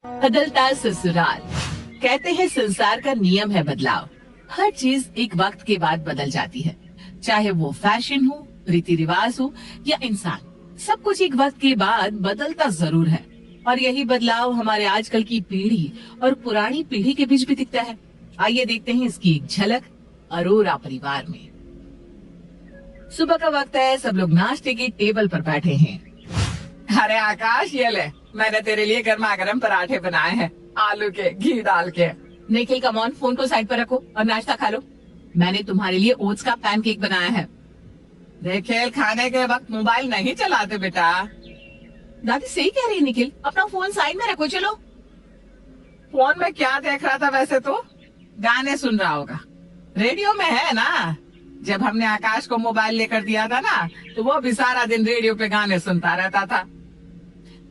बदलता ससुराल। कहते हैं संसार का नियम है बदलाव। हर चीज एक वक्त के बाद बदल जाती है, चाहे वो फैशन हो, रीति रिवाज हो या इंसान। सब कुछ एक वक्त के बाद बदलता जरूर है और यही बदलाव हमारे आजकल की पीढ़ी और पुरानी पीढ़ी के बीच भी दिखता है। आइए देखते हैं इसकी एक झलक अरोरा परिवार में। सुबह का वक्त है, सब लोग नाश्ते की टेबल पर बैठे हैं। अरे आकाश, ये ले, मैंने तेरे लिए गर्मा गर्म पराठे बनाए हैं, आलू के घी डाल के। निखिल, कम ऑन, फोन को साइड पर रखो और नाश्ता खा लो। मैंने तुम्हारे लिए ओट्स का पैनकेक बनाया है। निखिल, खाने के वक्त मोबाइल नहीं चलाते बेटा। दादी सही कह रही है निखिल, अपना फोन साइड में रखो। चलो। फोन में क्या देख रहा था वैसे? तो गाने सुन रहा होगा, रेडियो में है ना। जब हमने आकाश को मोबाइल लेकर दिया था ना, तो वो भी सारा दिन रेडियो पे गाने सुनता रहता था।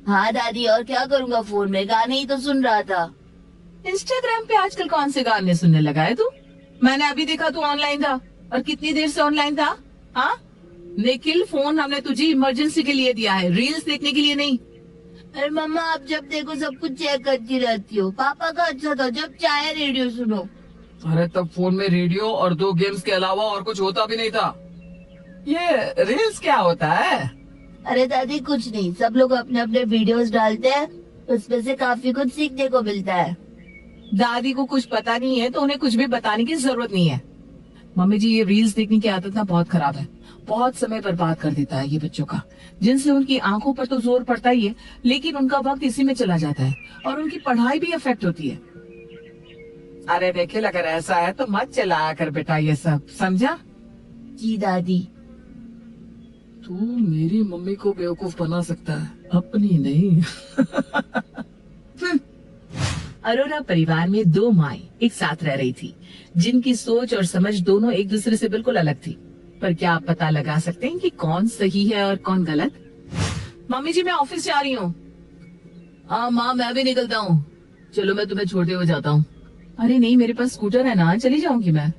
हाँ दादी, और क्या करूँगा, फोन में गाने ही तो सुन रहा था। इंस्टाग्राम पे आजकल कौन से गाने सुनने लगा है तू? मैंने अभी देखा तू ऑनलाइन था। और कितनी देर से ऑनलाइन था? हाँ निखिल, फोन हमने तुझे इमरजेंसी के लिए दिया है, रील्स देखने के लिए नहीं। अरे मम्मा, आप जब देखो सब कुछ चेक करती रहती हो। पापा का अच्छा था, जब चाहे रेडियो सुनो। अरे तब फोन में रेडियो और 2 गेम्स के अलावा और कुछ होता भी नहीं था। ये रील्स क्या होता है? अरे दादी कुछ नहीं, सब लोग अपने अपने वीडियोस डालते हैं, उसमें से काफी कुछ सीखने को मिलता है। दादी को कुछ पता नहीं है तो उन्हें कुछ भी बताने की जरूरत नहीं है। मम्मी जी, ये रील्स देखने की आदत ना बहुत खराब है। बहुत समय बर्बाद कर देता है ये बच्चों का, जिनसे उनकी आंखों पर तो जोर पड़ता ही है, लेकिन उनका वक्त इसी में चला जाता है और उनकी पढ़ाई भी अफेक्ट होती है। अरे निखिल, अगर ऐसा है तो मत चलाया कर बेटा ये सब, समझा? जी दादी। तू मेरी मम्मी को बेवकूफ बना सकता है, अपनी नहीं। अरोरा परिवार में 2 माएं एक साथ रह रही थी, जिनकी सोच और समझ दोनों एक दूसरे से बिल्कुल अलग थी। पर क्या आप पता लगा सकते हैं कि कौन सही है और कौन गलत? मम्मी जी, मैं ऑफिस जा रही हूँ। हाँ माँ, मैं भी निकलता हूँ। चलो, मैं तुम्हें छोड़ते हुए जाता हूँ। अरे नहीं, मेरे पास स्कूटर है ना, चली जाऊंगी मैं।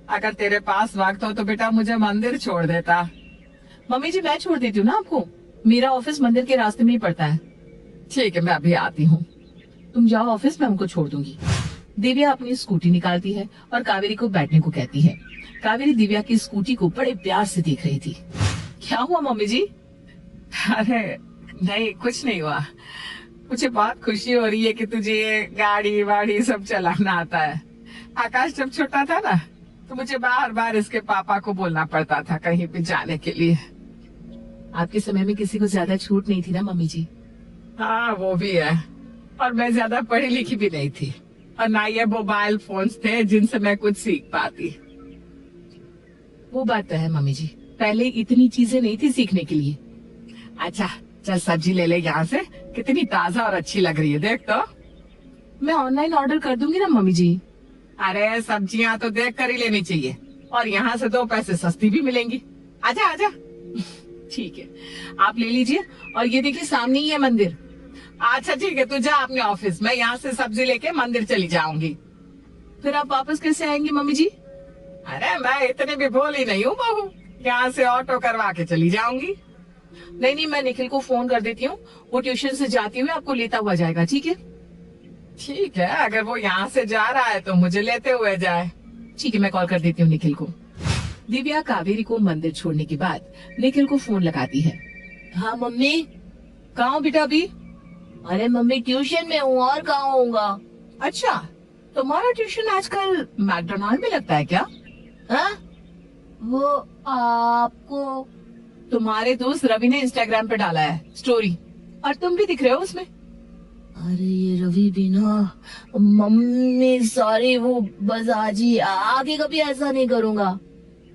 अगर तेरे पास वक्त हो तो बेटा मुझे मंदिर छोड़ देता। मम्मी जी, मैं छोड़ देती हूँ ना आपको, मेरा ऑफिस मंदिर के रास्ते में ही पड़ता है। ठीक है, मैं अभी आती हूँ। तुम जाओ ऑफिस, मैं उनको छोड़ दूंगी। दिव्या अपनी स्कूटी निकालती है और कावेरी को बैठने को कहती है। कावेरी दिव्या की स्कूटी को बड़े प्यार से देख रही थी। क्या हुआ मम्मी जी? अरे नहीं, कुछ नहीं हुआ। मुझे बहुत खुशी हो रही है कि तुझे ये गाड़ी वाड़ी सब चलाना आता है। आकाश जब छोटा था ना, तो मुझे बार बार इसके पापा को बोलना पड़ता था कहीं भी जाने के लिए। आपके समय में किसी को ज्यादा छूट नहीं थी ना मम्मी जी? हाँ वो भी है, और मैं ज्यादा पढ़ी लिखी भी नहीं थी, और ना ये मोबाइल फोन्स थे जिनसे मैं कुछ सीख पाती। वो बात तो है मम्मी जी, पहले इतनी चीजें नहीं थी सीखने के लिए। अच्छा चल, सब्जी ले ले यहाँ से, कितनी ताजा और अच्छी लग रही है, देख तो। मैं ऑनलाइन ऑर्डर कर दूंगी ना मम्मी जी। अरे सब्जियाँ तो देख कर ही लेनी चाहिए, और यहाँ से 2 पैसे सस्ती भी मिलेंगी। आजा आजा। ठीक है, आप ले लीजिए, और ये देखिए सामने ही है मंदिर। अच्छा ठीक है, तू जा अपने ऑफिस, मैं यहाँ से सब्जी लेके मंदिर चली जाऊंगी। फिर आप वापस कैसे आएंगी मम्मी जी? अरे मैं इतनी भी भोली नहीं हूँ बहू, यहाँ से ऑटो करवा के चली जाऊंगी। नहीं नहीं, मैं निखिल को फोन कर देती हूँ, वो ट्यूशन से जाते हुए आपको लेता हुआ जाएगा। ठीक है? ठीक है, अगर वो यहाँ से जा रहा है तो मुझे लेते हुए जाए। ठीक है, मैं कॉल कर देती हूँ निखिल को। दिव्या कावेरी को मंदिर छोड़ने के बाद निखिल को फोन लगाती है। हाँ मम्मी। कहाँ हो बेटा अभी? अरे मम्मी, ट्यूशन में हूँ, और कहाँ होऊंगा। अच्छा, तुम्हारा ट्यूशन आजकल मैकडोनाल्ड में लगता है क्या? हाँ? वो आपको? तुम्हारे दोस्त रवि ने इंस्टाग्राम पे डाला है स्टोरी, और तुम भी दिख रहे हो उसमें। अरे ये रवि भी ना। मम्मी सॉरी, वो बस आज ही, आगे कभी ऐसा नहीं करूँगा।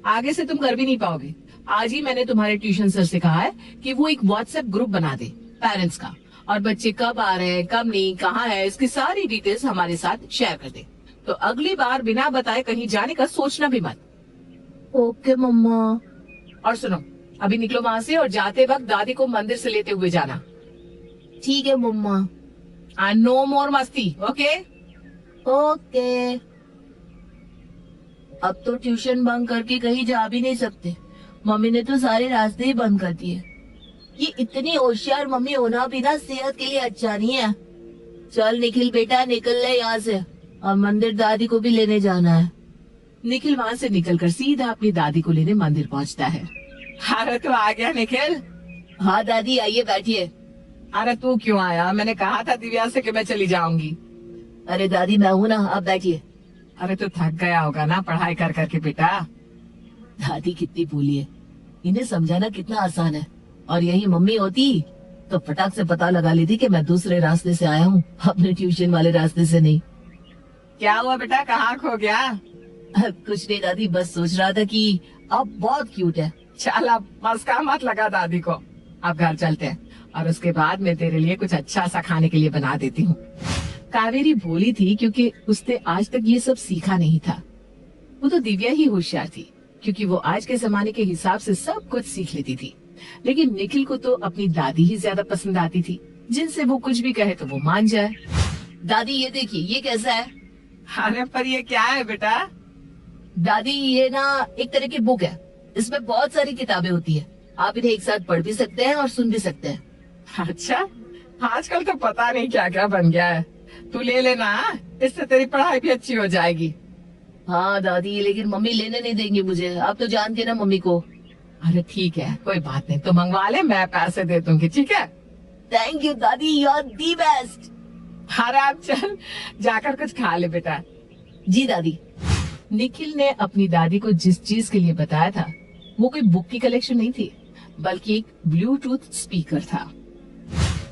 आगे से तुम कर भी नहीं पाओगे। आज ही मैंने तुम्हारे ट्यूशन सर से कहा है कि वो एक व्हाट्सएप ग्रुप बना दे पेरेंट्स का, और बच्चे कब आ रहे हैं, कब नहीं, कहाँ है, इसकी सारी डिटेल्स हमारे साथ शेयर कर दे। तो अगली बार बिना बताए कहीं जाने का सोचना भी मत। ओके मम्मा। और सुनो, अभी निकलो वहाँ से, और जाते वक्त दादी को मंदिर से लेते हुए जाना। ठीक है मम्मा। नो मोर मस्ती, ओके? ओके। अब तो ट्यूशन बंक करके कहीं जा भी नहीं सकते, मम्मी ने तो सारे रास्ते ही बंद कर दिए। ये इतनी होशियार मम्मी होना भी ना सेहत के लिए अच्छा नहीं है। चल निखिल बेटा निकल ले यहाँ से, अब मंदिर दादी को भी लेने जाना है। निखिल वहाँ से निकलकर सीधा अपनी दादी को लेने मंदिर पहुँचता है। अरे तू आ गया निखिल? हाँ दादी आइए बैठिए। अरे तू क्यों आया? मैंने कहा था दिव्या से कि मैं चली जाऊंगी। अरे दादी मैं हूँ ना, आप बैठिए। अरे तू थक गया होगा ना पढ़ाई कर करके बेटा। दादी कितनी भूली है, इन्हें समझाना कितना आसान है। और यही मम्मी होती तो फटाक से पता लगा लेती कि मैं दूसरे रास्ते से आया हूँ, अपने ट्यूशन वाले रास्ते से नहीं। क्या हुआ बेटा, कहाँ खो गया? कुछ नहीं दादी, बस सोच रहा था कि आप बहुत क्यूट है। चल अब मस्का मत लगा दादी को, अब घर चलते हैं और उसके बाद मैं तेरे लिए कुछ अच्छा सा खाने के लिए बना देती हूँ। कावेरी भोली थी क्योंकि उसने आज तक ये सब सीखा नहीं था। वो तो दिव्या ही होशियार थी क्योंकि वो आज के जमाने के हिसाब से सब कुछ सीख लेती थी। लेकिन निखिल को तो अपनी दादी ही ज्यादा पसंद आती थी, जिनसे वो कुछ भी कहे तो वो मान जाए। दादी ये देखिए, ये कैसा है? अरे पर ये क्या है बेटा? दादी ये ना एक तरह की बुक है, इसमें बहुत सारी किताबें होती है। आप इन्हें एक साथ पढ़ भी सकते हैं और सुन भी सकते हैं। अच्छा, आजकल तो पता नहीं क्या क्या बन गया है। तू ले लेना, इससे तेरी पढ़ाई भी अच्छी हो जाएगी। हाँ दादी, लेकिन मम्मी लेने नहीं देंगी मुझे, आप तो जानती है ना मम्मी को। अरे ठीक है, कोई बात नहीं, तू मंगवा ले, मैं पैसे दे दूंगी, ठीक है? थैंक यू दादी, यू आर दी बेस्ट। अरे आप चल जाकर कुछ खा ले बेटा। जी दादी। निखिल ने अपनी दादी को जिस चीज के लिए बताया था वो कोई बुक की कलेक्शन नहीं थी, बल्कि एक ब्लूटूथ स्पीकर था।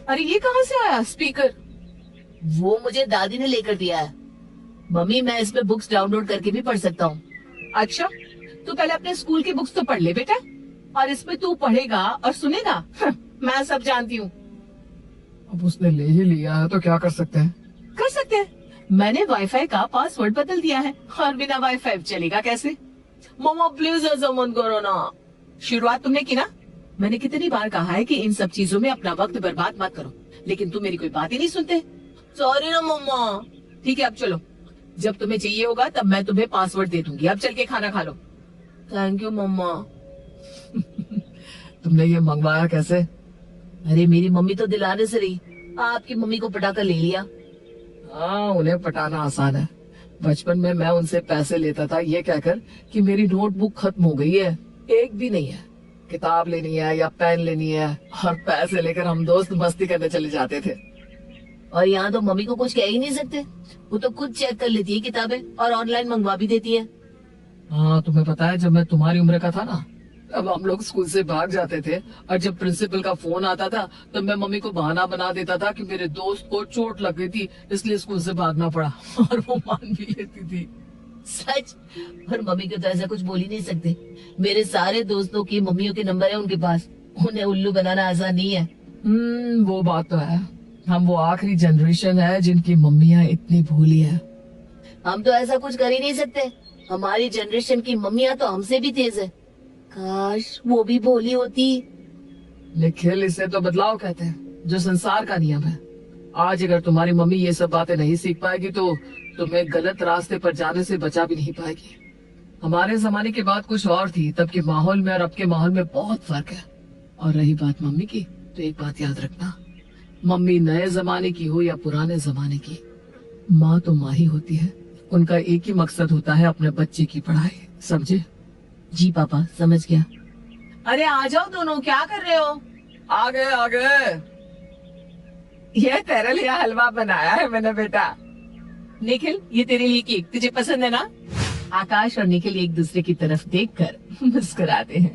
अरे ये कहाँ से आया स्पीकर? वो मुझे दादी ने लेकर दिया है। मम्मी मैं इसमें बुक्स डाउनलोड करके भी पढ़ सकता हूँ। अच्छा, तू पहले अपने स्कूल की बुक्स तो पढ़ ले बेटा, और इसमें तू पढ़ेगा और सुनेगा। मैं सब जानती हूँ। अब उसने ले ही लिया है तो क्या कर सकते हैं? कर सकते हैं, मैंने वाईफाई का पासवर्ड बदल दिया है और बिना वाईफाई चलेगा कैसे? मम्मा प्लीज ऐसा मत करो ना। शुरुआत तुमने की ना, मैंने कितनी बार कहा है कि इन सब चीजों में अपना वक्त बर्बाद मत करो, लेकिन तुम मेरी कोई बात ही नहीं सुनते। सॉरी ना मम्मा। ठीक है अब चलो, जब तुम्हें चाहिए होगा तब मैं तुम्हें पासवर्ड दे दूंगी। अब चल के खाना खा लो। थैंक यू मम्मा। तुमने ये मंगवाया कैसे? अरे मेरी मम्मी तो दिलाने से रही, आपकी मम्मी को पटाकर ले लिया। हाँ, उन्हें पटाना आसान है। बचपन में मैं उनसे पैसे लेता था ये कहकर कि मेरी नोटबुक खत्म हो गई है, एक भी नहीं है, किताब लेनी है या पेन लेनी है, और पैसे लेकर हम दोस्त मस्ती करने चले जाते थे। और यहाँ तो मम्मी को कुछ कह ही नहीं सकते, वो तो खुद चेक कर लेती है किताबें और ऑनलाइन मंगवा भी देती है। हाँ, तुम्हें पता है जब मैं तुम्हारी उम्र का था ना, तब हम लोग स्कूल से भाग जाते थे, और जब प्रिंसिपल का फोन आता था तब मैं मम्मी को बहाना बना देता था कि मेरे दोस्त को चोट लग गई थी इसलिए स्कूल से भागना पड़ा, और वो मान भी लेती थी। सच? और मम्मी को तो ऐसा कुछ बोल ही नहीं सकते। मेरे सारे दोस्तों की मम्मियों के नंबर है उनके पास, उन्हें उल्लू बनाना आसान नहीं है। वो बात तो है, हम वो आखिरी जनरेशन है जिनकी मम्मियाँ इतनी भोली है। हम तो ऐसा कुछ कर ही नहीं सकते, हमारी जनरेशन की मम्मियाँ तो हमसे भी तेज है। काश वो भी भोली होती। निखिल, इसे तो बदलाव कहते हैं, जो संसार का नियम है। आज अगर तुम्हारी मम्मी ये सब बातें नहीं सीख पाएगी तो तुम्हें गलत रास्ते पर जाने से बचा भी नहीं पाएगी। हमारे जमाने की बात कुछ और थी, तब के माहौल में और अब के माहौल में बहुत फर्क है। और रही बात मम्मी की, तो एक बात याद रखना, मम्मी नए जमाने की हो या पुराने जमाने की, माँ तो माँ ही होती है। उनका एक ही मकसद होता है अपने बच्चे की पढ़ाई, समझे? जी पापा, समझ गया। अरे आ जाओ दोनों, क्या कर रहे हो? आ गए। ये तेरे लिए हलवा बनाया है मैंने बेटा। निखिल, ये तेरे लिए केक, तुझे पसंद है ना? आकाश और निखिल एक दूसरे की तरफ देखकर मुस्कुराते हैं।